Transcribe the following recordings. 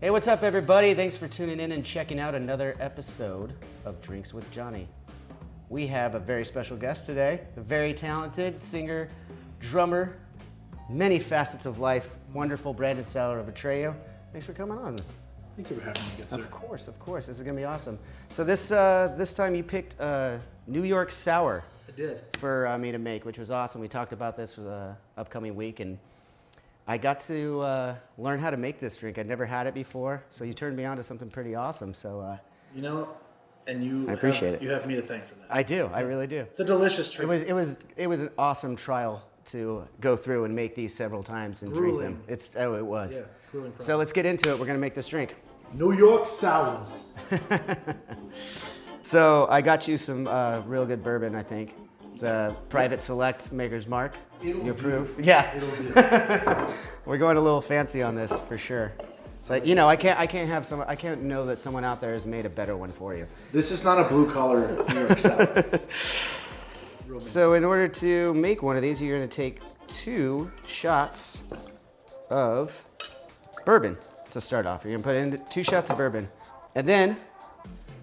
Hey, what's up, everybody? Thanks for tuning in and checking out another episode of Drinks with Johnny. We have a very special guest today, a very talented singer, drummer, many facets of life, wonderful Brandon Saller of Atreyu. Thanks for coming on. Thank you for having me, good sir. Of course. This is gonna be awesome. So this time you picked New York Sour. I did. For me to make, which was awesome. We talked about this for the upcoming week, and I got to learn how to make this drink. I'd never had it before, so you turned me on to something pretty awesome. So you know, and I appreciate it. You have me to thank for that. I do. I really do. It's a delicious drink. It was an awesome trial to go through and make these several times and drink them. It was. Yeah, it's grueling process. So let's get into it. We're gonna make this drink. New York Sours. So I got you some real good bourbon, I think. It's a private select Maker's Mark. You approve? Yeah. It'll do. We're going a little fancy on this for sure. It's like, I can't know that someone out there has made a better one for you. This is not a blue collar New York Sour. So in order to make one of these, you're gonna take 2 shots of bourbon to start off. You're gonna put in 2 shots of bourbon, and then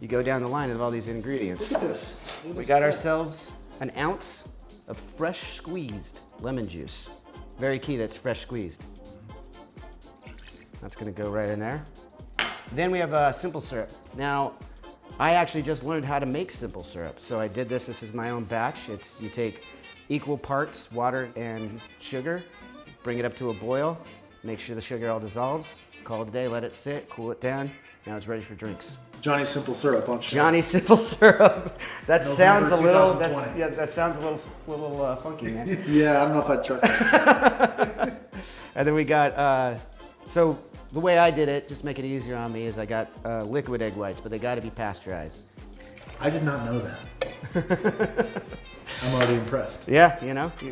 you go down the line of all these ingredients. Look at this. We got ourselves an ounce of fresh squeezed lemon juice. Very key, that's fresh squeezed. That's gonna go right in there. Then we have simple syrup. Now, I actually just learned how to make simple syrup. So I did this is my own batch. You take equal parts water and sugar, bring it up to a boil, make sure the sugar all dissolves, call it a day, let it sit, cool it down. Now it's ready for drinks. Johnny Simple Syrup on Johnny Simple Syrup. That sounds a little. 2020. That sounds a little funky, man. Yeah, I don't know if I'd trust that. And then we got. So the way I did it, just make it easier on me, is I got liquid egg whites, but they got to be pasteurized. I did not know that. I'm already impressed. Yeah,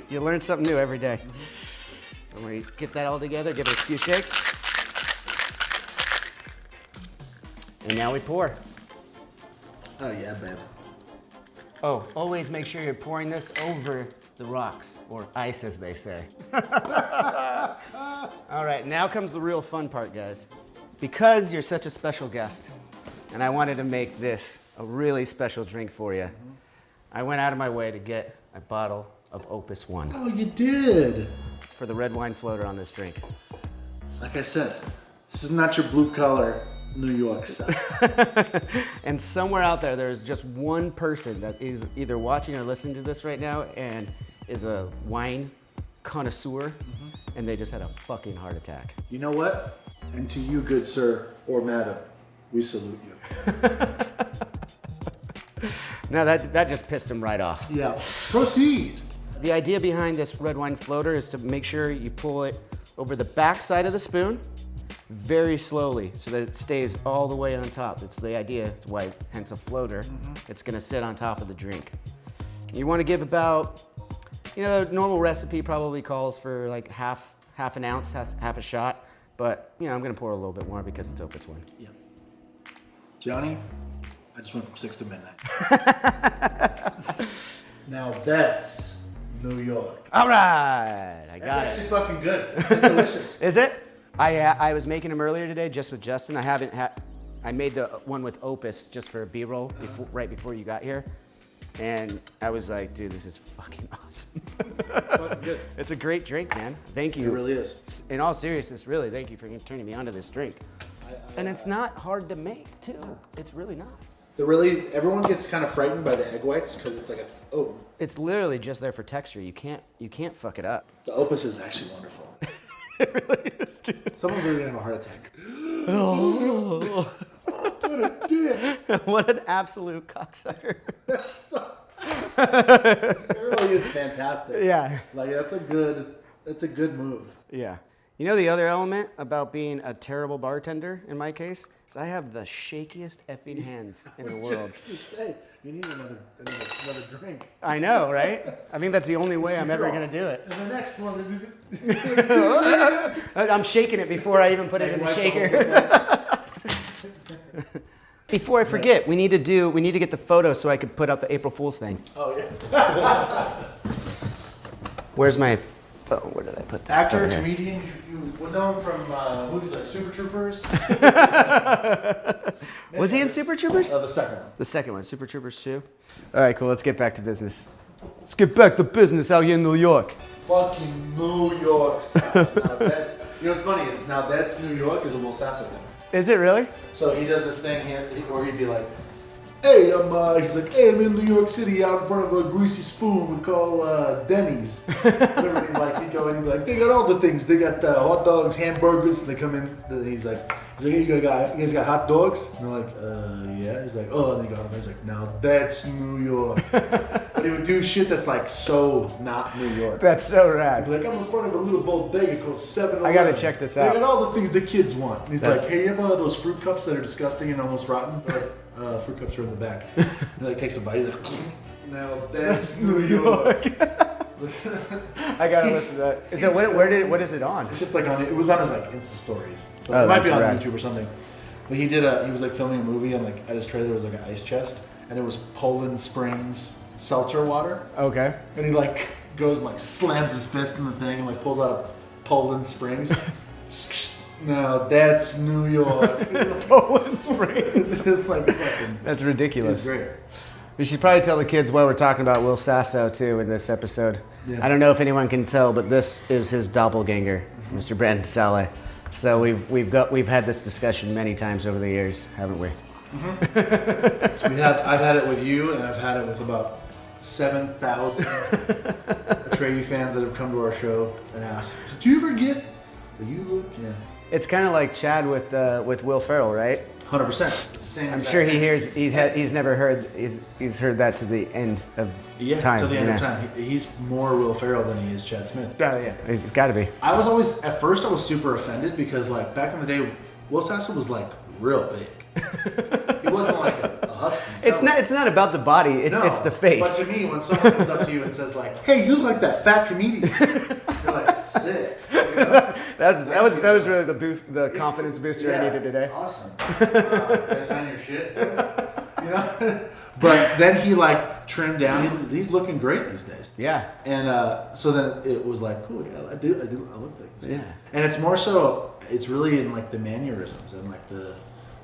you learn something new every day. And we get that all together, give it a few shakes, and now we pour. Oh yeah, babe. Oh, always make sure you're pouring this over the rocks, or ice as they say. All right, now comes the real fun part, guys. Because you're such a special guest, and I wanted to make this a really special drink for you, I went out of my way to get a bottle of Opus One. Oh, you did. For the red wine floater on this drink. Like I said, this is not your blue collar New York Sour. And somewhere out there is just one person that is either watching or listening to this right now and is a wine connoisseur, and they just had a fucking heart attack. You know what? And to you, good sir or madam, we salute you. No, that just pissed him right off. Yeah. Proceed. The idea behind this red wine floater is to make sure you pull it over the back side of the spoon very slowly so that it stays all the way on top. It's the idea, it's why, hence a floater. It's gonna sit on top of the drink. You wanna give about, normal recipe probably calls for like half an ounce, half a shot, but I'm gonna pour a little bit more because it's Opus One. Yeah. Johnny, I just went from 6 to midnight. Now that's New York. All right, I got That's it. actually fucking good. It's delicious. Is it? I was making them earlier today just with Justin. I made the one with Opus just for a B-roll right before you got here. And I was like, dude, this is fucking awesome. Fucking good. It's a great drink, man. Thank you. It really is. In all seriousness, really, thank you for turning me onto this drink. And it's not hard to make, too. It's really not. Everyone gets kind of frightened by the egg whites because it's like It's literally just there for texture. You can't fuck it up. The Opus is actually wonderful. It really is, dude. Someone's really gonna have a heart attack. Oh. What a dick. What an absolute cocksucker. It really is fantastic. Yeah. Like that's a good move. Yeah. The other element about being a terrible bartender, in my case, is I have the shakiest effing hands in the world. I was just gonna say, you need another drink. I know, right? I think that's the only way I'm ever going to do it. And the next one. I'm shaking it before I even put it in the shaker. Before I forget, we need to get the photo so I could put out the April Fool's thing. Oh yeah. Where's my phone? Where did I put that? Actor, comedian, you We'll know him from movies like Super Troopers. Was he in Super Troopers? The second one. The second one, Super Troopers 2. All right, cool. Let's get back to business. Let's get back to business out here in New York. Fucking New York style. Now that's, you know what's funny is now that's New York is a Will Sasso thing. Is it really? So he does this thing here, where he'd be like, "Hey, he's like, hey, I'm in New York City, out in front of a greasy spoon we call Denny's." Whatever. He's like, he'd go in and be like, "They got all the things. They got hot dogs, hamburgers." They come in. And he's like, "Hey, you guys got hot dogs?" And they're like, "Yeah." He's like, "Oh," and they go, he's like, "Now that's New York." But he would do shit that's like so not New York. That's so rad. He'd be like, "I'm in front of a little bodega called 7-Eleven. I gotta check this out. They got all the things the kids want." And he's That's- like, "Hey, you have those fruit cups that are disgusting and almost rotten?" Fruit cups are in the back. And he like takes a bite. He's like, "Now that's New York." I gotta listen to that. Is it what is it on? It's just like it was on his like Insta stories. So Oh, it might be that's on rad. YouTube or something. But he was like filming a movie and like at his trailer was like an ice chest and it was Poland Springs seltzer water. Okay. And he like goes and like slams his fist in the thing and like pulls out a Poland Springs. Now that's New York. Poland Springs. It's just like fucking. That's ridiculous. It's great. We should probably tell the kids why we're talking about Will Sasso too in this episode. Yeah. I don't know if anyone can tell, but this is his doppelganger, Mr. Brandon Saller. So we've had this discussion many times over the years, haven't we? I've had it with you, and I've had it with about 7,000 Atreyu fans that have come to our show and asked, "Did you ever get the you look?" Yeah, It's kind of like Chad with Will Ferrell, right? 100%. It's the same. I'm exact sure he thing. hears he's never heard he's heard that to the end of time. Till the end you of know? time. He's more Will Ferrell than he is Chad Smith. Oh yeah, it's got to be. I was always at first I was super offended because like back in the day, Will Sasso was like real big. He wasn't like a husky. It's not about the body. It's the face. But to me, when someone comes up to you and says like, "Hey, you look like that fat comedian," you're like, "Sick." You know? That was really the confidence booster I needed today. Awesome. Can I sign your shit? You know. But then he like trimmed down. He's looking great these days. Yeah. And so then it was like, cool. Yeah, I look like this. Yeah. And it's more so. It's really in like the mannerisms and like the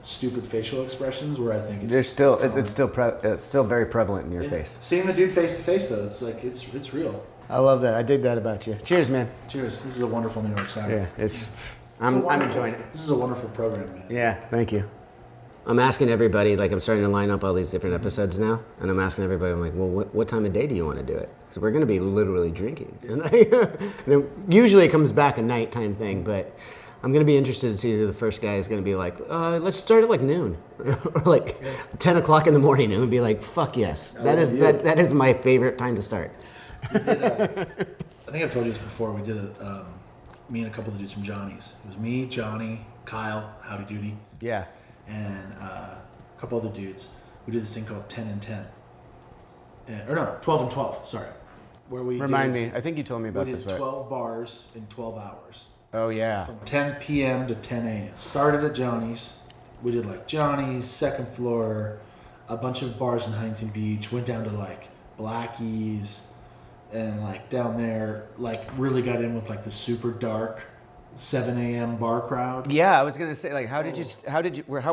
stupid facial expressions where I think It's still very prevalent in your face. Seeing the dude face to face though, it's like it's real. I love that. I dig that about you. Cheers, man. Cheers. This is a wonderful New York Saturday. Yeah, I'm enjoying it. This is a wonderful program, man. Yeah, thank you. I'm asking everybody, like I'm starting to line up all these different episodes now, and I'm asking everybody, I'm like, well, what time of day do you want to do it? Because we're going to be literally drinking. And usually it comes back a nighttime thing, but I'm going to be interested to see who the first guy is going to be like, let's start at like noon, or like 10 o'clock in the morning, and we'd be like, fuck yes. That is my favorite time to start. We did, I think I've told you this before. We did me and a couple of dudes from Johnny's. It was me, Johnny, Kyle, Howdy Doody, Yeah. and a couple other dudes. We did this thing called 10 and 10. Or no, 12 and 12, sorry. Where we Remind me. I think you told me about we this, did but 12 bars in 12 hours. oh yeah. From 10 p.m. to 10 a.m. Started at Johnny's. We did like Johnny's, second floor, a bunch of bars in Huntington Beach. Went down to like Blackie's. And like down there, like really got in with like the super dark 7 a.m. bar crowd. Yeah, I was gonna say, like, how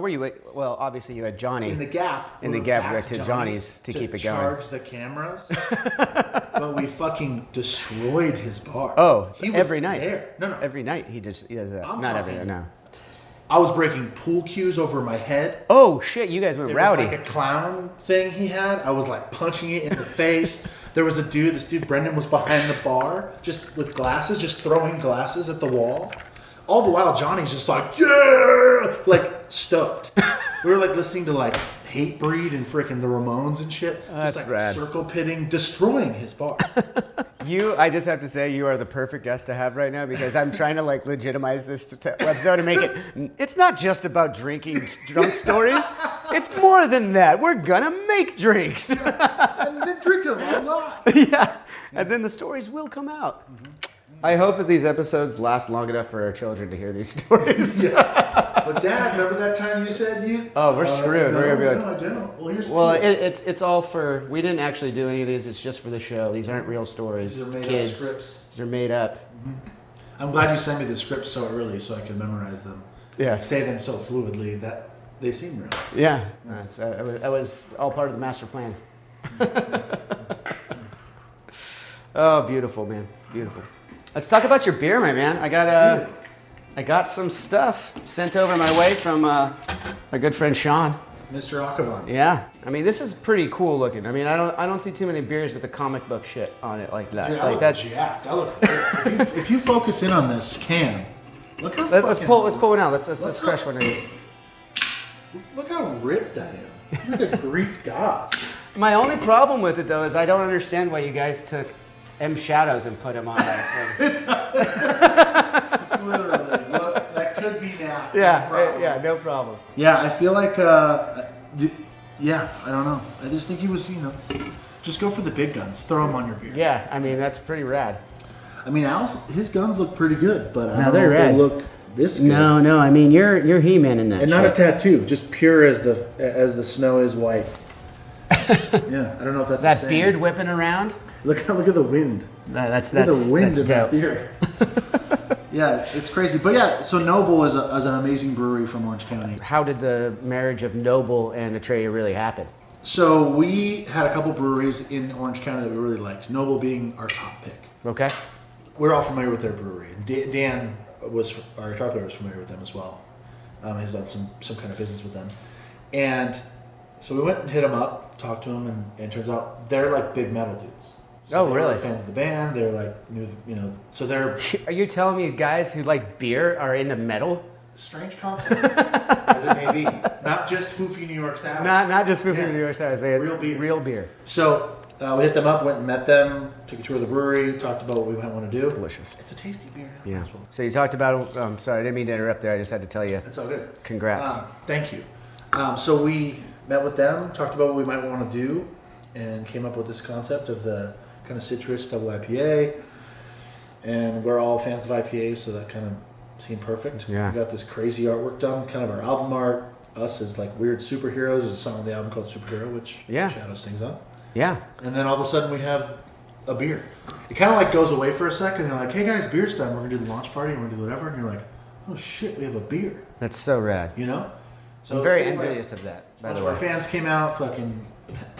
were you? Well, obviously you had Johnny. In the Gap. In the we Gap, went we back went to Johnny's to keep it going. Charge the cameras. But we fucking destroyed his bar. Oh, he was every night. There. No. Every night he does that. I'm Not every talking- night. No. I was breaking pool cues over my head. Oh shit! You guys went There rowdy. was like a clown thing he had. I was like punching it in the face. There was this dude, Brendan, was behind the bar, just with glasses, just throwing glasses at the wall. All the while, Johnny's just like, yeah, like stoked. We were like listening to like Hatebreed and freaking the Ramones and shit. That's just like rad. circle pitting, destroying his bar. I just have to say, you are the perfect guest to have right now because I'm trying to like legitimize this episode and make it. It's not just about drinking drunk stories. It's more than that. We're gonna make drinks. And then drink them a lot. Yeah, and then the stories will come out. I hope that these episodes last long enough for our children to hear these stories. Yeah. But Dad, remember that time you said you? Oh, we're screwed. No, We're gonna be like, no, I don't. Well, here's well, proof. it's all for. We didn't actually do any of these. It's just for the show. These aren't real stories. These are made up Kids. scripts. These are made up. I'm glad you sent me the scripts so early so I could memorize them. Yeah. Say them so fluidly that they seem real. Yeah. That was all part of the master plan. Oh, beautiful, man. Beautiful. Let's talk about your beer, my man. I got some stuff sent over my way from my good friend Sean. Mr. Akavan. Yeah. I mean, this is pretty cool looking. I mean, I don't see too many beers with the comic book shit on it like that. Dude, like that's jacked. If you focus in on this can, look how let's pull one out. Let's crush one of these. Look how ripped I am. I'm like a Greek god. My only problem with it though is I don't understand why you guys took M Shadows and put him on that thing. Literally. Look, that could be now. Yeah, no problem. Yeah, I feel like, yeah, I don't know. I just think he was, just go for the big guns. Throw them on your beer. Yeah, I mean, that's pretty rad. I mean, his guns look pretty good, but I No, don't they're know if rad. they look this good. No, I mean, you're He-Man in that And shit. not a tattoo, just pure as the snow is white. Yeah, I don't know if that's that the same. beard whipping around. Look at the wind. That's Look at the wind that's in that dope. beer. Yeah, it's crazy. But yeah, so Noble is an amazing brewery from Orange County. How did the marriage of Noble and Atreyu really happen? So we had a couple breweries in Orange County that we really liked. Noble being our top pick. Okay. We're all familiar with their brewery. Dan our guitar player, was familiar with them as well. He's done some kind of business with them. And so we went and hit them up, talked to them, and it turns out they're like big metal dudes. So Oh, really? They're fans of the band. They're like new, so they're Are you telling me guys who like beer are into metal? strange concept, as it may be. Not just foofy New York sours. Not just moving Yeah. to New York City. Real beer. Real beer. So we hit them up, went and met them, took a tour of the brewery, talked about what we might want to do. It's delicious. It's a tasty beer. Yeah. So you talked about. Sorry, I didn't mean to interrupt there. I just had to tell you. It's all good. Congrats. Thank you. So we met with them, talked about what we might want to do, and came up with this concept of the kind of citrus double IPA. And we're all fans of IPAs, so that kind of seemed perfect. Yeah. We got this crazy artwork done, kind of our album art. Us as like weird superheroes. There's a song on the album called Superhero, which Shadow sings on. Yeah. And then all of a sudden we have a beer. It kind of like goes away for a second. And they're like, "Hey guys, beer's done. We're gonna do the launch party. And we're gonna do whatever." And you're like, "Oh shit, we have a beer." That's so rad. So I'm it's very cool, like, envious of that. a By bunch the of our way. fans came out, fucking,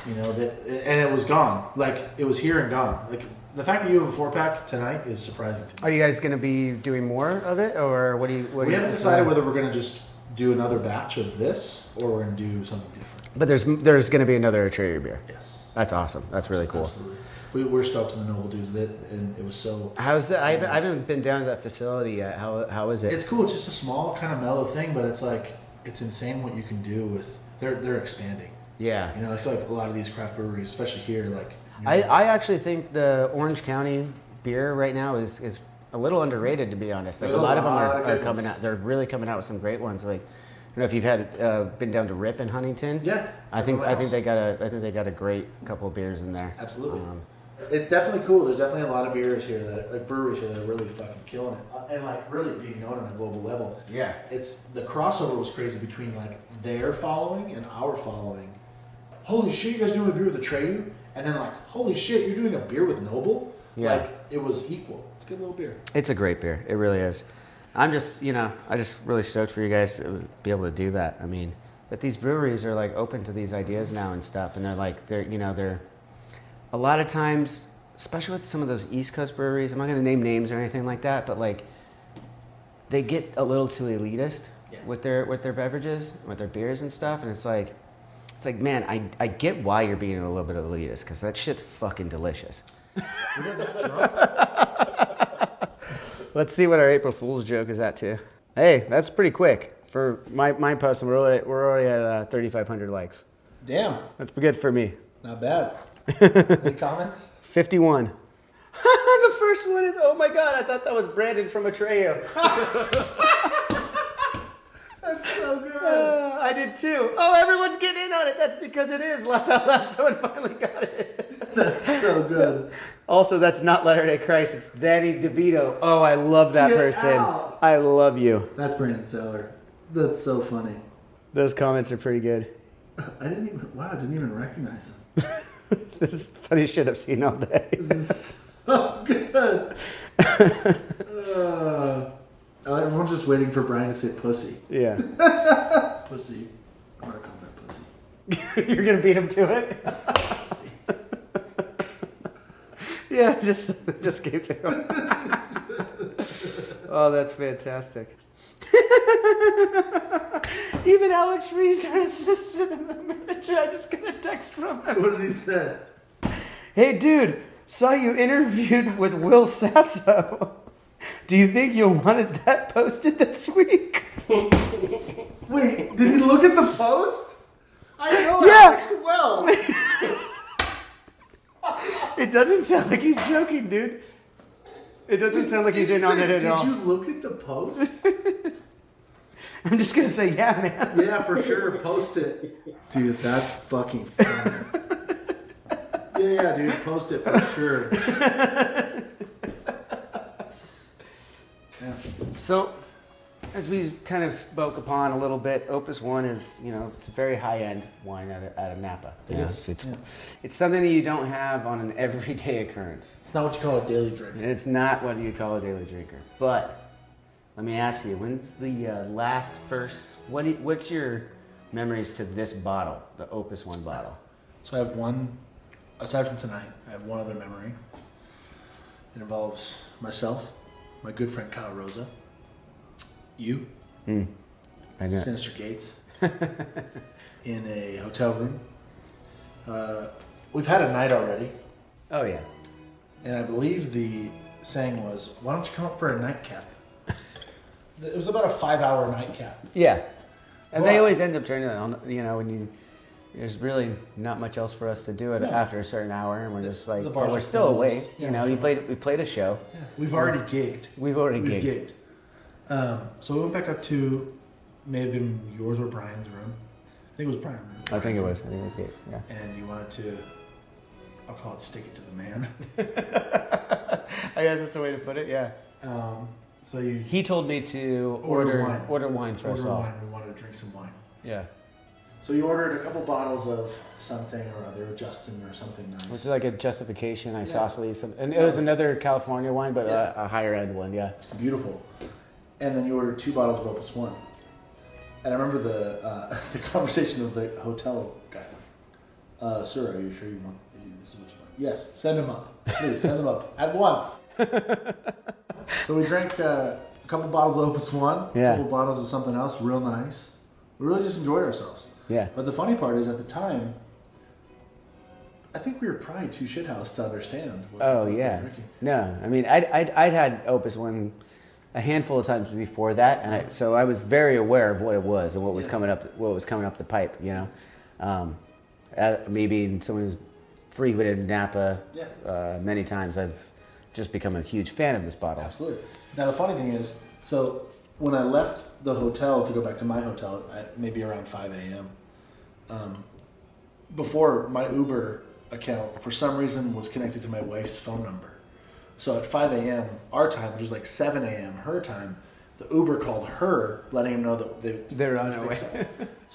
and it was gone. Like it was here and gone. Like the fact that you have a 4-pack tonight is surprising to me. Are you guys going to be doing more of it, or what do you? We haven't decided whether we're gonna just do another batch of this or we're gonna do something different. But there's going to be another Atreyu beer. Yes, That's awesome. That's really cool. absolutely. We're stoked on the Noble Dudes, and it was so. How's that? I so nice. haven't been down to that facility yet. How is it? It's cool. It's just a small kind of mellow thing, but it's like it's insane what you can do with. They're expanding. Yeah. I feel like a lot of these craft breweries, especially here, like. I actually think the Orange County beer right now is a little underrated, to be honest. Like a lot of them are coming out. They're really coming out with some great ones. Like, I don't know if you've had been down to Rip in Huntington. Yeah. I think they got a great couple of beers in there. Absolutely. It's definitely cool. There's definitely a lot of beers here like breweries here that are really fucking killing it, and like really being known on a global level. Yeah. It's the crossover was crazy between like their following and our following. Holy shit, you guys doing a beer with Atreyu? And then like, holy shit, you're doing a beer with Noble? Yeah. Like it was equal. It's a good little beer. It's a great beer. It really is. I'm just, I just really stoked for you guys to be able to do that. I mean, that these breweries are like open to these ideas now and stuff, and they're a lot of times, especially with some of those East Coast breweries. I'm not going to name names or anything like that, but like they get a little too elitist with their beverages, with their beers and stuff, and it's like, man, I get why you're being a little bit of elitist, because that shit's fucking delicious. Let's see what our April Fool's joke is at too. Hey, that's pretty quick for my post. And we're already at 3,500 likes. Damn. That's good for me. Not bad. Any comments? 51. The first one is, oh my god, I thought that was Brandon from Atreyu. That's so good. I did too. Oh, everyone's getting in on it. That's because it is. Laugh out loud. Someone finally got it. That's so good. Also, that's not Latter-day Christ. It's Danny DeVito. Oh, I love that Get person. out. I love you. That's Brandon Saller. That's so funny. Those comments are pretty good. I didn't even recognize him. This is the funniest shit I've seen all day. This is so good. Everyone's just waiting for Brian to say pussy. Yeah. Pussy. I'm gonna call that pussy. You're gonna beat him to it. Pussy. Yeah, just keep it going. Oh, that's fantastic. Even Alex Reese, our assistant in the manager, I just got a text from him. What did he say? Hey, dude, saw you interviewed with Will Sasso. Do you think you'll want that posted this week? Wait, did he look at the post? I know Yeah. Alex well. It doesn't sound like he's joking, dude. It doesn't sound like he's in on it at all. Did you look at the post? I'm just gonna say, yeah, man. Yeah, for sure. Post it. Dude, that's fucking funny. Yeah, dude. Post it for sure. Yeah. So, as we kind of spoke upon a little bit, Opus One is, it's a very high-end wine out of Napa. It is. It's something that you don't have on an everyday occurrence. It's not what you call a daily drink. It's not what you call a daily drinker. But let me ask you, when's the what's your memories to this bottle, the Opus One bottle? So I have one, aside from tonight, I have one other memory. It involves myself, my good friend Kyle Rosa, you, I know. Sinister Gates, in a hotel room. We've had a night already, Oh, yeah. and I believe the saying was, "Why don't you come up for a nightcap?" It was about a 5-hour nightcap. Yeah. And they But- always end up turning it on, when there's really not much else for us to do No. after a certain hour, and we're just like, the but bars we're are still closed. awake. Yeah. We played a show. Yeah, we've already gigged. We've already gigged. So we went back up to, may have been yours or Brian's room. I think it was Brian's room. I think it was Gates, yeah. And you wanted to, I'll call it stick it to the man. I guess that's the way to put it, yeah. So you He told me to order wine for us order all. wine. We wanted to drink some wine. Yeah. So you ordered a couple bottles of something or other, Justin or something nice. Which is like a justification, isosceles, and it was another California wine, but a higher end one, yeah. Beautiful. And then you ordered 2 bottles of Opus One. And I remember the conversation of the hotel guy. Sir, are you sure you want this is what you want? Yes, send them up. Please send them up at once. So we drank a couple bottles of Opus One, a couple bottles of something else, real nice. We really just enjoyed ourselves. Yeah. But the funny part is, at the time, I think we were probably too shithoused to understand. What Oh we were yeah. drinking. No, I mean I'd had Opus One a handful of times before that, and so I was very aware of what it was and what was coming up the pipe. Me being someone who's frequented Napa many times, I've just become a huge fan of this bottle. Absolutely. Now the funny thing is, so when I left the hotel to go back to my hotel at maybe around 5 a.m., before my Uber account, for some reason, was connected to my wife's phone number. So at 5 a.m. our time, which was like 7 a.m. her time, the Uber called her, letting him know that They're on their way. So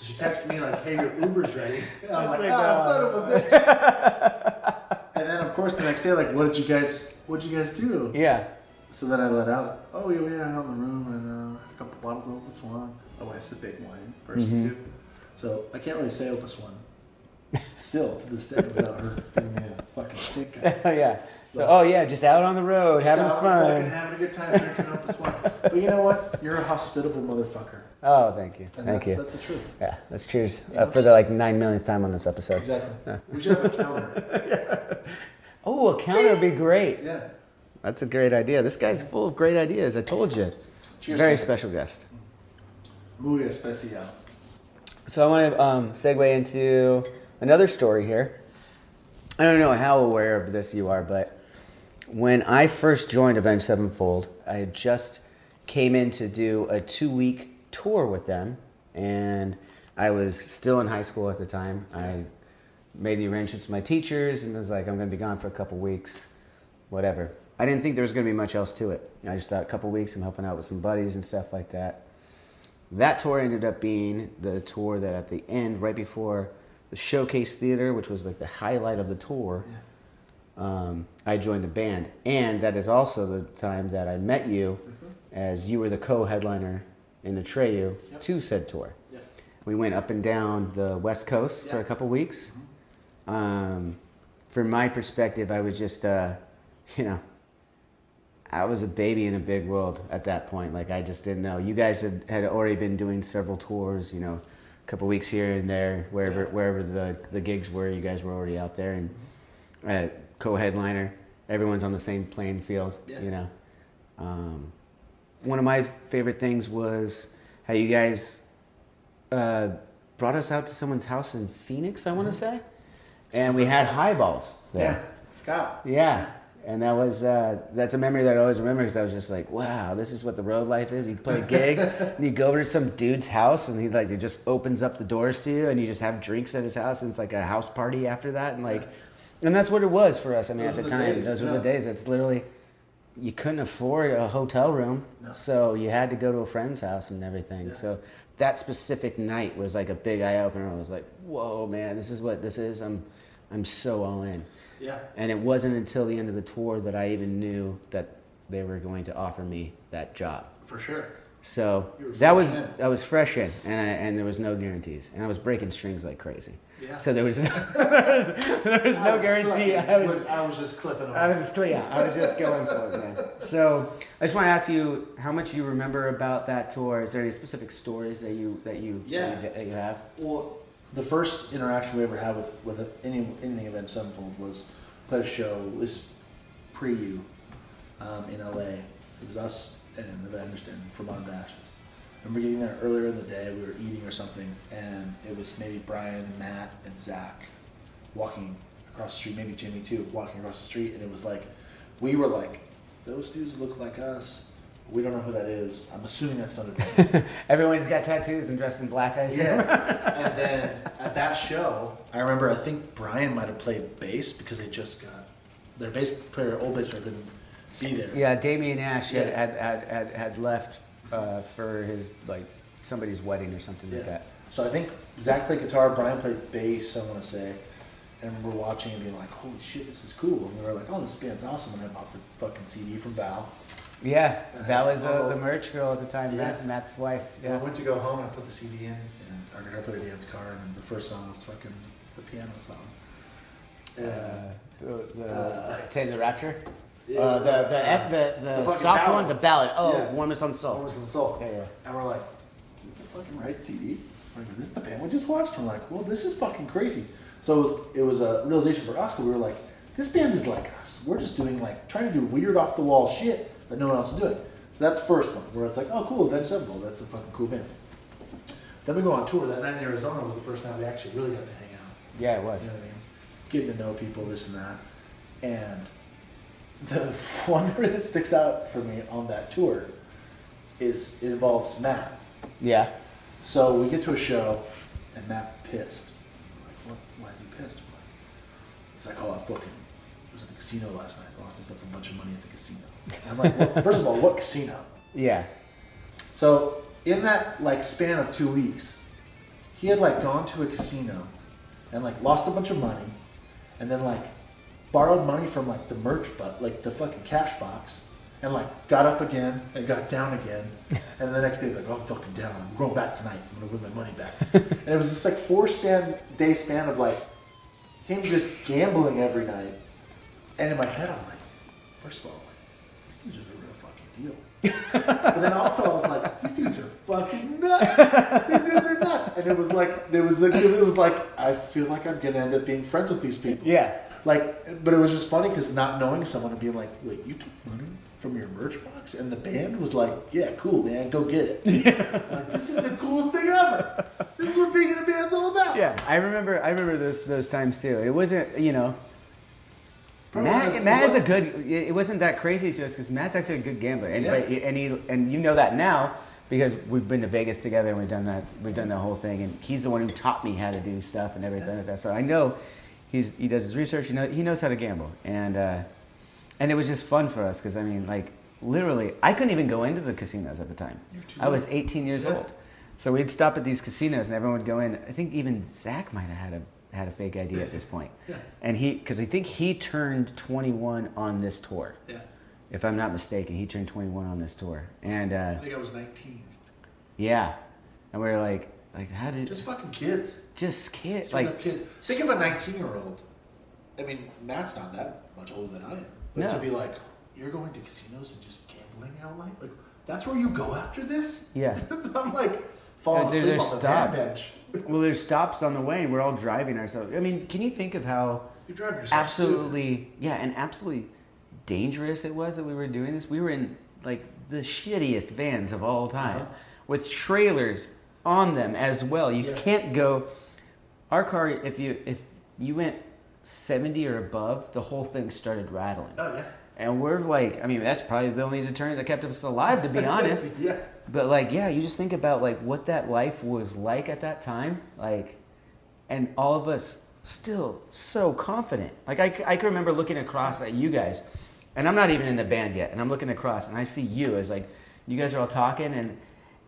she texted me like, "Hey, your Uber's ready." And I'm like, like, son of a bitch. And then of course the next day, like, what'd you guys do? Yeah. So then I let out, "Oh, yeah, we had it on the room and a couple bottles of Opus One." My wife's a big wine person too, so I can't really say Opus One still to this day without her giving me a fucking stink eye. Yeah. So, just out on the road, having Just out fun. fucking having a good time drinking Opus One. But you know what? You're a hospitable motherfucker. Oh, thank you. And Thank you. That's the truth. Yeah, let's cheers for the 9 millionth time on this episode. Exactly. We should have a counter. Oh, a counter would be great. Yeah. That's a great idea. This guy's full of great ideas. I told you. Cheers. Very special guest. Muy especial. So I want to segue into another story here. I don't know how aware of this you are, but when I first joined Avenged Sevenfold, I just came in to do a 2-week tour with them, and I was still in high school at the time. I made the arrangements with my teachers and was like, I'm going to be gone for a couple weeks, whatever. I didn't think there was going to be much else to it. I just thought a couple weeks, I'm helping out with some buddies and stuff like that. That tour ended up being the tour that at the end, right before the Showcase Theater, which was like the highlight of the tour, I joined the band. And that is also the time that I met you as you were the co-headliner in Atreyu to said tour. Yep. We went up and down the West Coast for a couple weeks. From my perspective, I was just, I was a baby in a big world at that point. Like, I just didn't know. You guys had already been doing several tours, a couple weeks here and there, wherever the gigs were. You guys were already out there, and co-headliner. Everyone's on the same playing field, One of my favorite things was how you guys brought us out to someone's house in Phoenix, I want to say, and we had highballs there. Yeah, Scott. Yeah. And that was that's a memory that I always remember, because I was just like, wow, this is what the road life is. You play a gig and you go over to some dude's house, and he just opens up the doors to you, and you just have drinks at his house, and it's like a house party after that, and that's what it was for us. I mean, at the time, those were the days. It's literally, you couldn't afford a hotel room, so you had to go to a friend's house and everything. Yeah. So that specific night was like a big eye opener. I was like, whoa, man, this is what this is. I'm so all in. Yeah. And it wasn't until the end of the tour that I even knew that they were going to offer me that job. For sure. So I was fresh in, and there was no guarantees, and I was breaking strings like crazy. Yeah. So there was no guarantee. I was just clipping them. I was just going for it, man. So I just want to ask you how much you remember about that tour. Is there any specific stories that you have? Well, the first interaction we ever had with anything Avenged Sevenfold was played a show. It was pre-you in LA. It was us and Avenged and From On to Ashes. I remember getting there earlier in the day. We were eating or something, and it was maybe Brian, Matt, and Zach walking across the street. Maybe Jimmy too, walking across the street, and it was like we were like, those dudes look like us. We don't know who that is. I'm assuming that's not a band. Everyone's got tattoos and dressed in black, I assume. Yeah. And then at that show, I think Brian might have played bass because they just got their old bass player couldn't be there. Yeah, Damian Ash had left for his somebody's wedding or something like that. So I think Zach played guitar, Brian played bass, I want to say. And we're watching and being like, holy shit, this is cool. And we were like, oh, this band's awesome. And I bought the fucking CD from Val. Yeah, Val was the merch girl at the time, Matt's wife. Yeah. I went to go home and I put the CD in, and our guitar player dance car, and the first song was fucking the piano song. The Rapture? The soft ballad. one, the ballad. Oh, Warmest on the Soul. Warmest on the Soul. Yeah. And we're like, did the fucking right CD? We're like, this is the band we just watched. And we're like, well, this is fucking crazy. So it was a realization for us that we were like, this band is like us. We're just doing trying to do weird off the wall shit that no one else is doing. So that's the first one, where it's like, oh cool, Avenged Sevenfold, that's a fucking cool band. Then we go on tour. That night in Arizona was the first time we actually really got to hang out. Yeah, it was. You know what I mean? Getting to know people, this and that. And the one memory that sticks out for me on that tour it involves Matt. Yeah. So we get to a show, and Matt's pissed. We're like, why is he pissed? He's like, oh, I was at the casino last night. I lost a fucking bunch of money at the casino. And I'm like, well, first of all, what casino? Yeah. So in that span of 2 weeks, he had gone to a casino and lost a bunch of money, and then borrowed money from the merch the fucking cash box, and got up again and got down again, and the next day oh, I'm fucking down. I'm going back tonight. I'm gonna win my money back. And it was this 4-day span of him just gambling every night. And in my head, I'm like, first of all, these dudes are the real fucking deal. But then also I was like, these dudes are fucking nuts. These dudes are nuts. And it was I feel like I'm gonna end up being friends with these people. Yeah. But it was just funny because not knowing someone and being like, wait, you took money from your merch box? And the band was like, yeah, cool, man, go get it. Yeah. This is the coolest thing ever. This is what being in a band's all about. Yeah, I remember those times too. It wasn't, Matt is a good. It wasn't that crazy to us because Matt's actually a good gambler, and and you know that now because we've been to Vegas together and we've done that whole thing, and he's the one who taught me how to do stuff and everything like that. So I know he does his research. He knows how to gamble, and it was just fun for us because literally I couldn't even go into the casinos at the time. I was 18 years old, so we'd stop at these casinos and everyone would go in. I think even Zach might have had a had a fake ID at this point. Yeah. And because I think he turned 21 on this tour. Yeah. If I'm not mistaken, he turned 21 on this tour. And I think I was 19. yeah. And we were like how did... Just fucking kids. Just kids. Straight Like up kids. Think of a 19-year-old. I mean, Matt's not that much older than I am. But No. to be like, you're going to casinos and just gambling all night? Like, that's where you go after this? Yeah. I'm like falling asleep There's on the stop. van bench. Well, there's stops on the way, and we're all driving ourselves. I mean, can you think of how You're driving yourself absolutely, and absolutely dangerous it was that we were doing this? We were in like the shittiest vans of all time, with trailers on them as well. You can't go. Our car, if you went 70 or above, the whole thing started rattling. Oh, yeah. And we're like, I mean, that's probably the only deterrent that kept us alive, to be honest. Yeah. But like, yeah, you just think about like what that life was like at that time, like, and all of us still so confident. Like I can remember looking across at you guys, and I'm not even in the band yet, and I'm looking across, and I see you as like, you guys are all talking, and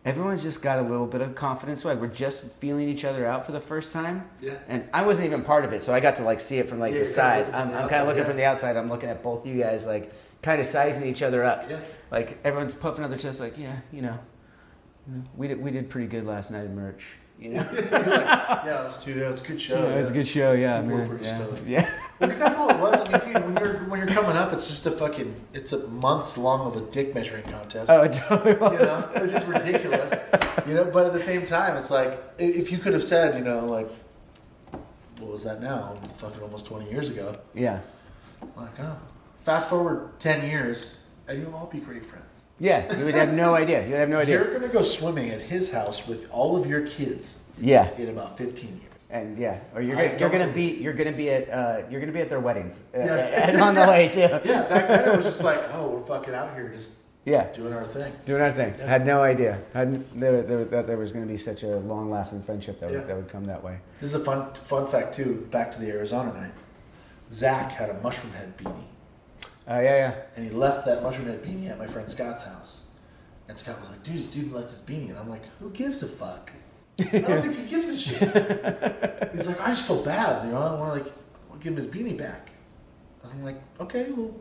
everyone's just got a little bit of confidence. Like we're just feeling each other out for the first time. Yeah. And I wasn't even part of it, so I got to like see it from like the side. I'm kind of looking yeah. from the outside. I'm looking at both you guys, like kind of sizing each other up. Yeah. Like everyone's puffing out their chest, like, yeah, we did pretty good last night in merch. Yeah, that's a good show. It was a good show, yeah, People were man. pretty Yeah. stoked. Yeah. Because that's all it was. I mean, dude, when you're coming up, it's just it's a months long of a dick measuring contest. Oh, it totally was. You know, it's just ridiculous. But at the same time, it's like if you could have said, like, what was that now? Fucking almost 20 years ago. Yeah. Like, fast forward 10 years, and you'll all be great friends. Yeah, you would have no idea. You would have no idea. You're gonna go swimming at his house with all of your kids. Yeah. In about 15 years. And or you're gonna be at their weddings. Yes. And on the way too. Yeah, back then it was just like, we're fucking out here just doing our thing. Doing our thing. Yeah. Had no idea. That there was going to be such a long-lasting friendship that would come that way. This is a fun fact too. Back to the Arizona night. Zach had a mushroom head beanie. Yeah. And he left that mushroom head beanie at my friend Scott's house. And Scott was like, dude, this dude left his beanie. And I'm like, who gives a fuck? I don't think he gives a shit. He's like, I just feel bad. I want to give him his beanie back. I'm like, okay, well,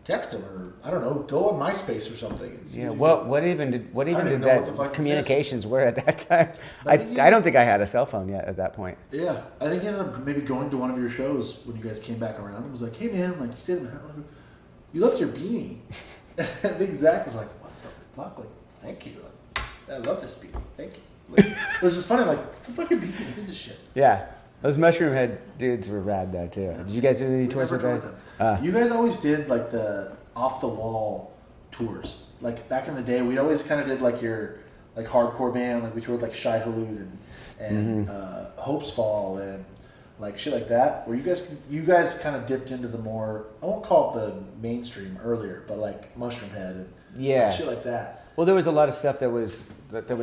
text him or I don't know, go on MySpace or something. Yeah. What even did that communications were at that time? I don't think I had a cell phone yet at that point. Yeah, I think he ended up maybe going to one of your shows when you guys came back around and was like, hey man, like you left your beanie. I think Zach was like, what the fuck? Like, thank you. I love this beanie. Thank you. Like, it was just funny, like, it's a fucking beanie. Who gives a shit? Yeah. Those mushroom head dudes were rad though too. Did you guys do any tours with them? You guys always did like the off the wall tours. Like back in the day, we always kind of did like your like hardcore band. Like we toured like Shy Halud and Hopes Fall and like shit like that. Where you guys kind of dipped into the more, I won't call it the mainstream earlier, but like Mushroom Head and shit like that. Well, there was a lot of stuff that was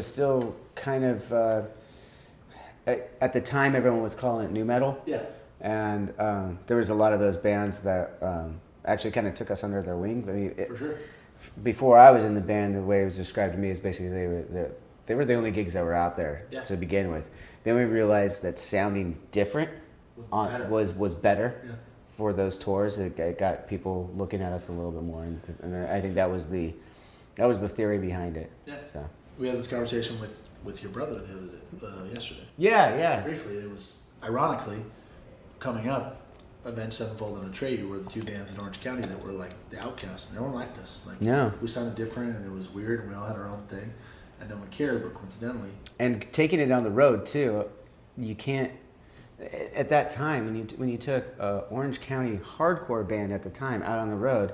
still kind of at the time everyone was calling it nu metal. Yeah. And there was a lot of those bands that actually kind of took us under their wing. I mean, for sure. Before I was in the band, the way it was described to me is basically they were the only gigs that were out there to begin with. Then we realized that sounding different was better for those tours. It got people looking at us a little bit more, and I think that was the theory behind it. Yeah. So We had this conversation with your brother the other day, yesterday. Yeah. Briefly, it was ironically coming up. Avenged Sevenfold and Atreyu were the two bands in Orange County that were like the outcasts. No one liked us. Like, we sounded different, and it was weird, and we all had our own thing, and no one cared. But coincidentally, and taking it on the road too, you can't. At that time, when you took a Orange County hardcore band at the time out on the road,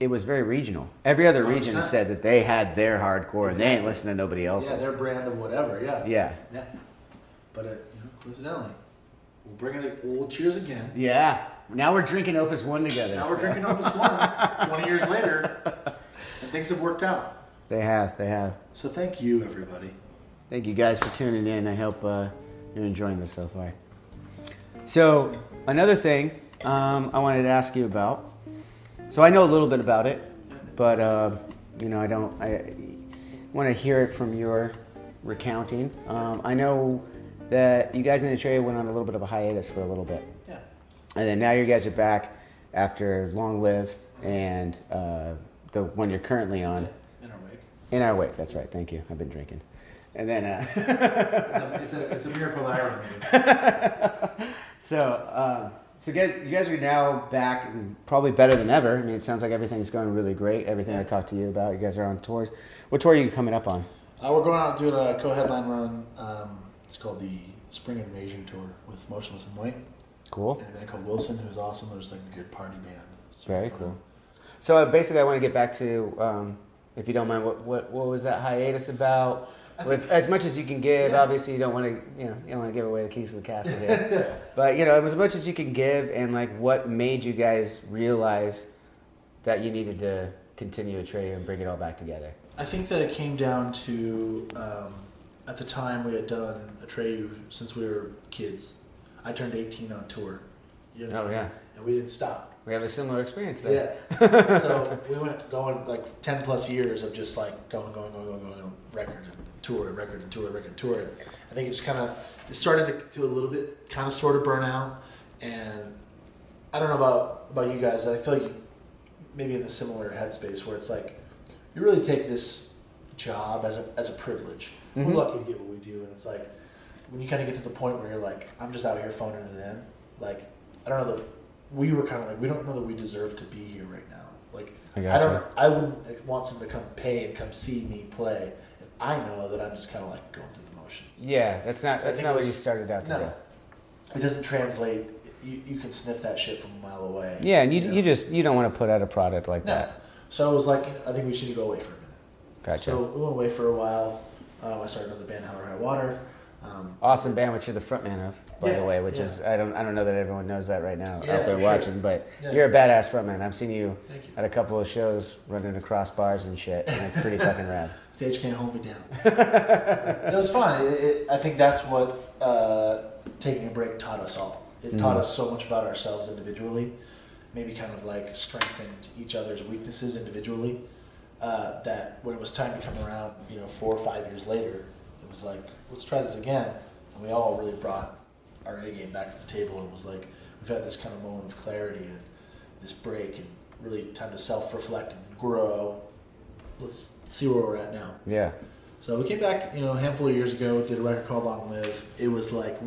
it was very regional. Every other 100%. Region said that they had their hardcore, and they ain't listening to nobody else's. Yeah, their brand of whatever. Yeah. But coincidentally. We're bringing it. We'll cheers again. Yeah. Now we're drinking Opus One together. Now we're drinking Opus One 20 years later, and things have worked out. They have. So thank you, everybody. Thank you guys for tuning in. I hope you're enjoying this so far. So another thing I wanted to ask you about. So I know a little bit about it, but I want to hear it from your recounting. I know that you guys in Atreyu went on a little bit of a hiatus for a little bit. Yeah. And then now you guys are back after Long Live and the one you're currently on. In our wake. In Our Wake, that's right. Thank you. I've been drinking. And then... it's a miracle that I remember. So you guys are now back and probably better than ever. I mean, it sounds like everything's going really great. Everything I talked to you about, you guys are on tours. What tour are you coming up on? We're going out doing a co-headline run. It's called the Spring Invasion Tour with Motionless in White. Cool. And a band called Wilson, who's awesome. There's like a good party band. Very cool. So basically, I want to get back to, if you don't mind, what was that hiatus about? With as much as you can give, obviously you don't want to, you don't want to give away the keys to the castle here. But as much as you can give, and like what made you guys realize that you needed to continue Atreyu and bring it all back together? I think that it came down to at the time we had done Atreyu since we were kids. I turned 18 on tour. Oh yeah. And we didn't stop. We have a similar experience there. Yeah. So we went going like 10 plus years of just like going, record and tour, record and tour, record and tour. I think it just started to a little bit kind of sort of burn out. And I don't know about you guys. I feel like maybe in a similar headspace where it's like you really take this job as a privilege. Mm-hmm. We're lucky to get what we do, and it's like when you kind of get to the point where you're like, I'm just out here phoning it in. Like I don't know that we were kind of like we don't know that we deserve to be here right now. Like I wouldn't want someone to come pay and come see me play if I know that I'm just kind of like going through the motions. Yeah, that's not what you started out to do. No, it doesn't translate. You can sniff that shit from a mile away. Yeah, and you don't want to put out a product like that. So it was like, I think we should go away for a minute. Gotcha. So we went away for a while. I started another band, Highwater. Awesome band, which you're the frontman of, by the way. Which is I don't know that everyone knows that right now out there watching, but you're a badass frontman. I've seen you at a couple of shows running across bars and shit, and it's pretty fucking rad. Stage can't hold me down. It was fun. I think that's what taking a break taught us all. It taught us so much about ourselves individually, maybe kind of like strengthened each other's weaknesses individually, that when it was time to come around, 4 or 5 years later, it was like, let's try this again. And we all really brought our A game back to the table and was like, we've had this kind of moment of clarity and this break and really time to self-reflect and grow. Let's see where we're at now. Yeah. So we came back, a handful of years ago, did a record called Long Live. It was like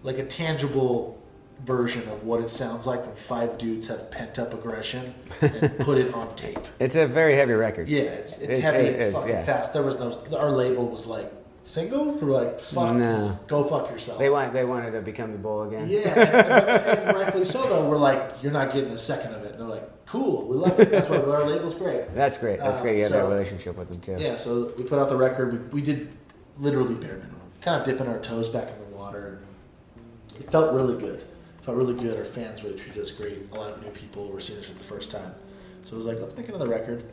like a tangible version of what it sounds like when 5 dudes have pent up aggression and put it on tape. It's a very heavy record. Yeah, it's heavy, it's fucking fast. There was our label was like, singles? We're like, fuck, go fuck yourself. They wanted to become the Bull again. Yeah, and rightfully so though. We're like, you're not getting a second of it. And they're like, cool, we love it. That's why our label's great. That's great. That's great. You have that relationship with them too. Yeah, so we put out the record. We did literally bare minimum. Kind of dipping our toes back in the water. It felt really good. Our fans really treated us great. A lot of new people were seeing us for the first time. So it was like, let's make another record.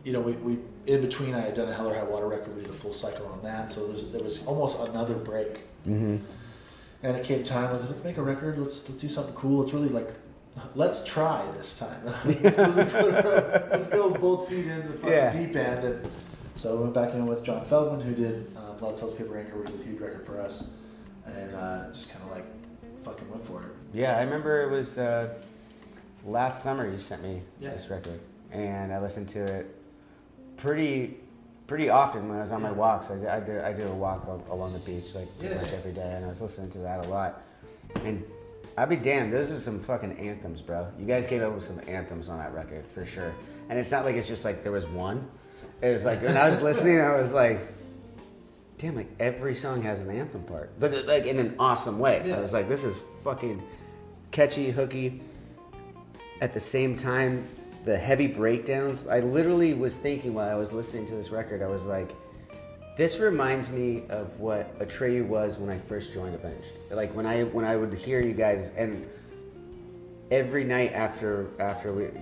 We in between, I had done a Hell or High Water record. We did a full cycle on that. So there was almost another break. Mm-hmm. And it came time. I was like, let's make a record. Let's do something cool. It's really like, let's try this time. Let's go both feet into the fucking deep end. And so we went back in with John Feldman, who did Blood Cells Paper Anchor, which was a huge record for us. And just kind of like fucking went for it. Yeah, I remember it was last summer you sent me this record, and I listened to it pretty often when I was on my walks. I do a walk along the beach pretty much every day, and I was listening to that a lot. And I'll be damned, those are some fucking anthems, bro. You guys came up with some anthems on that record for sure. And it's not like it's just like there was one. It was like when I was listening, I was like, damn, like every song has an anthem part, but like in an awesome way. Yeah. I was like, this is fucking catchy, hooky. At the same time, the heavy breakdowns. I literally was thinking while I was listening to this record, I was like, this reminds me of what Atreyu was when I first joined Avenged. Like when I would hear you guys, and every night after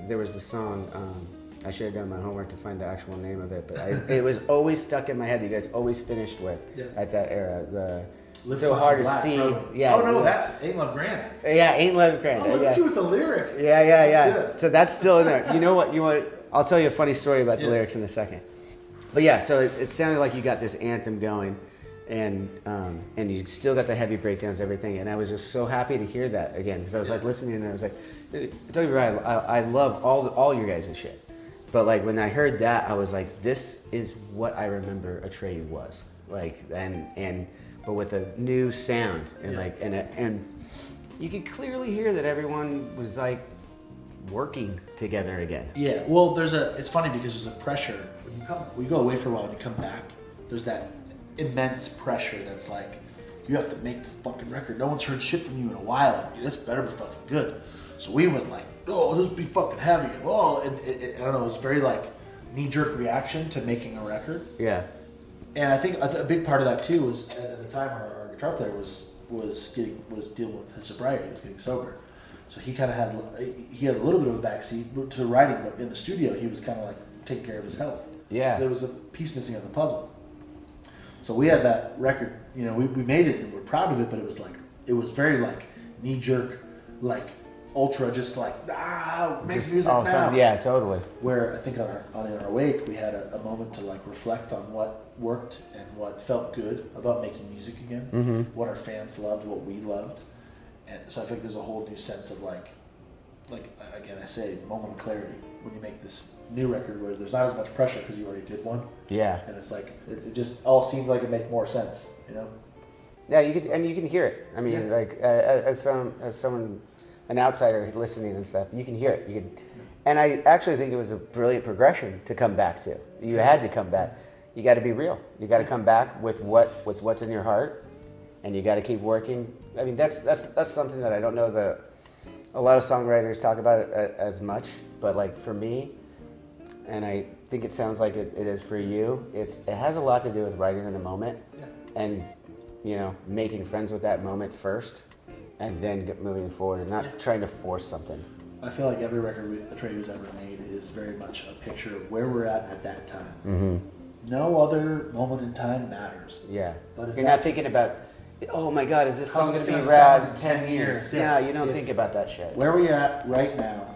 there was the song. I should have done my homework to find the actual name of it, but it was always stuck in my head. You guys always finished with at that era. So hard to see. Probably. Yeah. Oh no, that's Ain't Love Grand. Yeah, Ain't Love Grand. Oh, look at you with the lyrics. Yeah. That's so that's still in there. You know what? I'll tell you a funny story about the lyrics in a second. But yeah, so it sounded like you got this anthem going, and you still got the heavy breakdowns, everything. And I was just so happy to hear that again, because I was like listening and I was like, don't get me wrong, I love all your guys' shit. But like when I heard that, I was like, this is what I remember Atreyu was like, but with a new sound and and you could clearly hear that everyone was like working together again. Yeah. Well, it's funny because there's a pressure when you go away for a while and you come back. There's that immense pressure that's like, you have to make this fucking record. No one's heard shit from you in a while. And this better be fucking good. So we went like, oh, this be fucking heavy. And I don't know, it was very like knee-jerk reaction to making a record. Yeah. And I think a big part of that too was at the time our guitar player was dealing with his sobriety. He was getting sober. So he kind of had a little bit of a backseat to writing, but in the studio he was kind of like taking care of his health. Yeah. So there was a piece missing of the puzzle. So we had that record, you know, we made it and we're proud of it, but it was very like knee-jerk, like ultra, just like make music now. Yeah, totally. Where I think on In Our Wake we had a moment to like reflect on what worked and what felt good about making music again, what our fans loved, what we loved, and so I think there's a whole new sense of like again I say moment of clarity when you make this new record where there's not as much pressure because you already did one. Yeah. And it's like it just all seemed like it made more sense, you know. Yeah, you can hear it. I mean, like as someone, an outsider listening and stuff, you can hear it. And I actually think it was a brilliant progression to come back to. You had to come back. You got to be real. You got to come back with what's in your heart, and you got to keep working. I mean, that's something that I don't know that a lot of songwriters talk about it as much, but like for me, and I think it sounds like it is for you. It has a lot to do with writing in the moment, and making friends with that moment first, and then moving forward, and not trying to force something. I feel like every record Atreyu's ever made is very much a picture of where we're at that time. Mm-hmm. No other moment in time matters. Yeah, but you're not thinking about, oh my God, is this song going to be rad in 10 years? Yeah, you don't think about that shit. Where we're at right now,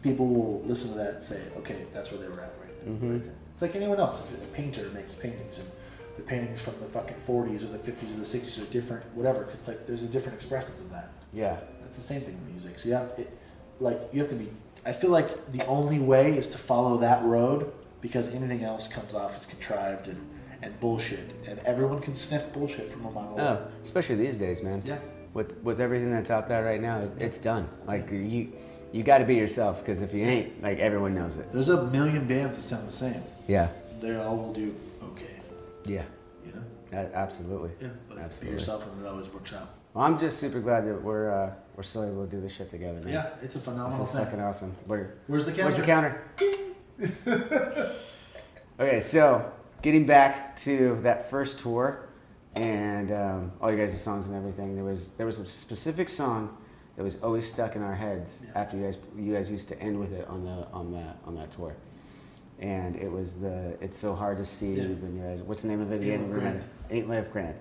people will listen to that and say, okay, that's where they were at right now. Mm-hmm. It's like anyone else. If a painter makes paintings and the paintings from the fucking 40s or the 50s or the 60s are different, whatever. It's like there's a different expressions of that. Yeah, that's the same thing with music. So you have to be. I feel like the only way is to follow that road, because anything else comes off as contrived and bullshit, and everyone can sniff bullshit from a mile away. Oh, especially these days, man. Yeah. With everything that's out there right now, it's done. Like you got to be yourself, because if you ain't, like everyone knows it. There's a million bands that sound the same. Yeah. They all will do okay. Yeah. You know? Absolutely. Yeah, but absolutely. Be yourself, and it always works out. Well, I'm just super glad that we're still able to do this shit together, man. Yeah, it's a phenomenal This is thing. fucking awesome. Where's the counter? Okay, so getting back to that first tour and all you guys' songs and everything, there was a specific song that was always stuck in our heads after you guys used to end with it on that tour. And it was It's So Hard to See when you guys, what's the name of it again? Ain't Life Grand.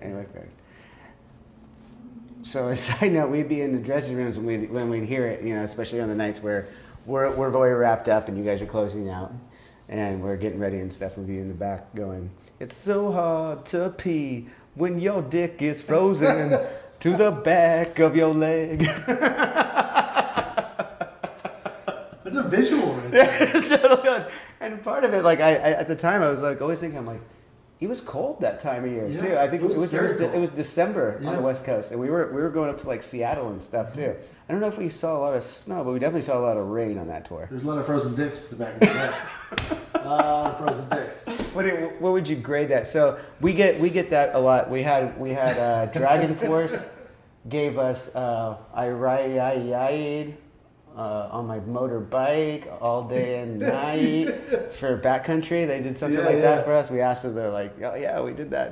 So a side note, we'd be in the dressing rooms when we'd hear it, especially on the nights where we're very wrapped up and you guys are closing out and we're getting ready and stuff, and be in the back going, it's so hard to pee when your dick is frozen to the back of your leg. That's a visual right there. It totally was. And part of it, like I at the time, I was like always thinking, I'm like, it was cold that time of year too. I think it was December on the West Coast, and we were going up to like Seattle and stuff too. I don't know if we saw a lot of snow, but we definitely saw a lot of rain on that tour. There's a lot of frozen dicks to the back of the head. A lot of frozen dicks. What would you grade that? So we get that a lot. We had Dragon Force gave us I ride on my motorbike all day and night for backcountry. They did something like that for us. We asked them, they're like, oh yeah, we did that.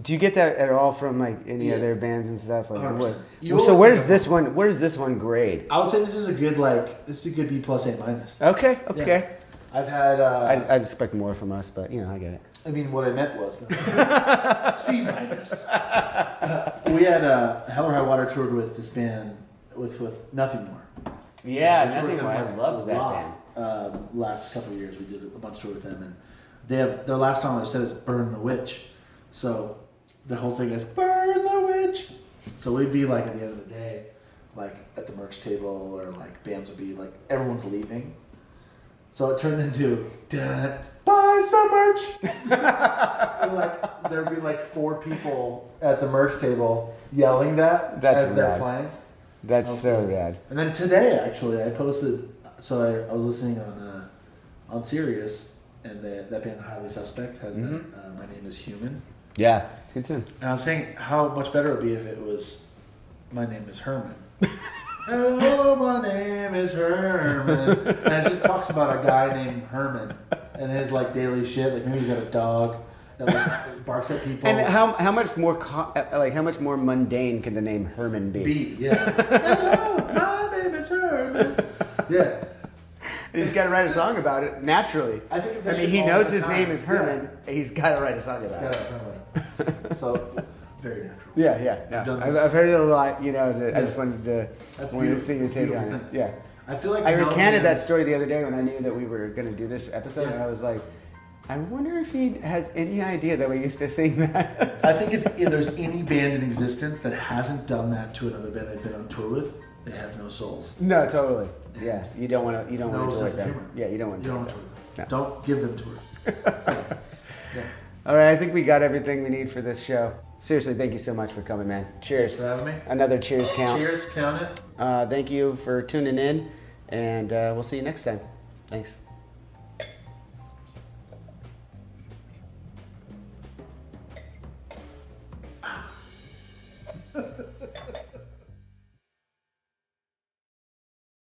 Do you get that at all from like any other bands and stuff? Like, so where does this one grade? I would say this is a good B plus A minus. Okay. Yeah. I've had. I'd expect more from us, but I get it. I mean, what I meant was C minus. We had Hell or Highwater toured with this band with Nothing More. Yeah, Nothing More. I loved that band. Last couple of years, we did a bunch of tour with them, and they have their last song they said is "Burn the Witch," So the whole thing is burn the witch. So we'd be like at the end of the day, like at the merch table, or like bands would be like everyone's leaving. So it turned into buy some merch. And like there'd be like 4 people at the merch table yelling that That's as they're rad. playing. That's so rad. And then today, actually, I posted. So I was listening on Sirius, and that band Highly Suspect has that. My Name Is Human. Yeah, it's a good tune. And I was saying how much better it would be if it was My Name Is Herman. Oh, my name is Herman. And it just talks about a guy named Herman and his like daily shit. Like maybe he's got a dog that like barks at people. And how much more how much more mundane can the name Herman be? Yeah. Hello, my name is Herman. Yeah. And he's got to write a song about it naturally. I think of that he shit all knows the his time. name is Herman. He's got to write a song about it. So very natural. Yeah. done I've this. heard it a lot. You know, I Yeah. just wanted to That's wanted to beautiful. see your That's take beautiful on it. thing. Yeah. I feel like I no recanted man- that story the other day when I knew that we were going to do this episode, and I was like, I wonder if he has any idea that we used to sing that. I think if there's any band in existence that hasn't done that to another band they've been on tour with, they have no souls. No, totally. Yeah, you don't want to. You don't No want to sense tour of them. humor. Yeah, you don't want to. You don't tour want to them. tour them. Don't give them tours. Yeah. All right, I think we got everything we need for this show. Seriously, thank you so much for coming, man. Cheers. Thanks for having me. Another cheers count. Cheers, count it. Thank you for tuning in, and we'll see you next time. Thanks.